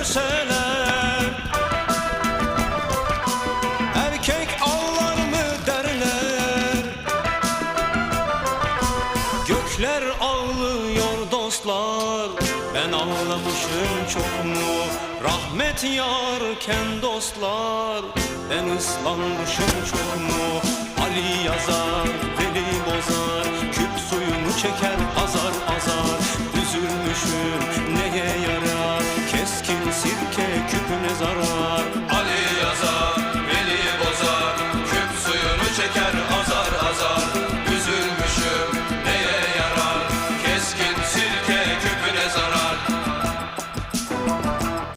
verseler, erkek ağlar mı derler. Gökler ağlıyor dostlar, ben ağlamışım çok mu? Rahmet yağarken dostlar, ben ıslanmışım çok mu? Ali yazar, Veli bozar, küp suyunu çeker azar